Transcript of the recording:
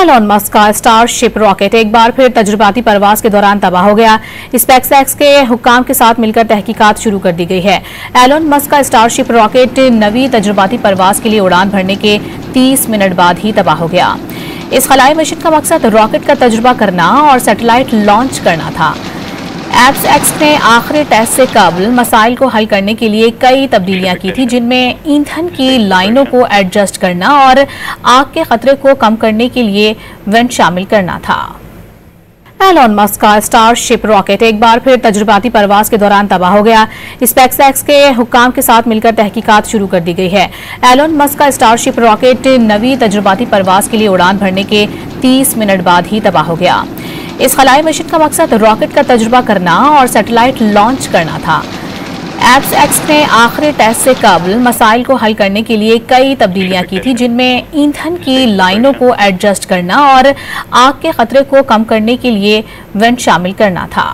Elon Musk का starship rocket एक बार फिर तजुर्बाती परवाज के दौरान तबाह हो गया। स्पेसएक्स के हुक्काम के साथ मिलकर तहकीकात शुरू कर दी गई है। एलोन मस्क का स्टारशिप रॉकेट नवी तजुर्बाती परवाज के लिए उड़ान भरने के 30 मिनट बाद ही तबाह हो गया। इस खलाई मिशन का मकसद रॉकेट का तजुर्बा करना और सैटेलाइट लॉन्च करना था। SpaceX ने आखिरी टेस्ट से कबल मसाइल को हल करने के लिए कई तब्दीलियां की थी, जिनमें ईंधन की लाइनों को एडजस्ट करना और आग के खतरे को कम करने के लिए वेंट शामिल करना था। एलोन मस्क का स्टारशिप रॉकेट एक बार फिर तजुर्बाती परवाज के दौरान तबाह हो गया। स्पेसएक्स के हुक्काम के साथ मिलकर तहकीकात शुरू कर दी गई है। एलोन मस्क का स्टारशिप रॉकेट नवी तजुर्बाती परवाज के लिए उड़ान भरने के 30 मिनट बाद ही तबाह हो गया। इस खलाई मिशन का मकसद रॉकेट का तजुर्बा करना और सैटेलाइट लॉन्च करना था। SpaceX ने आखिरी टेस्ट से कबल मसाइल को हल करने के लिए कई तब्दीलियां की थी, जिनमें ईंधन की लाइनों को एडजस्ट करना और आग के खतरे को कम करने के लिए वेंट शामिल करना था।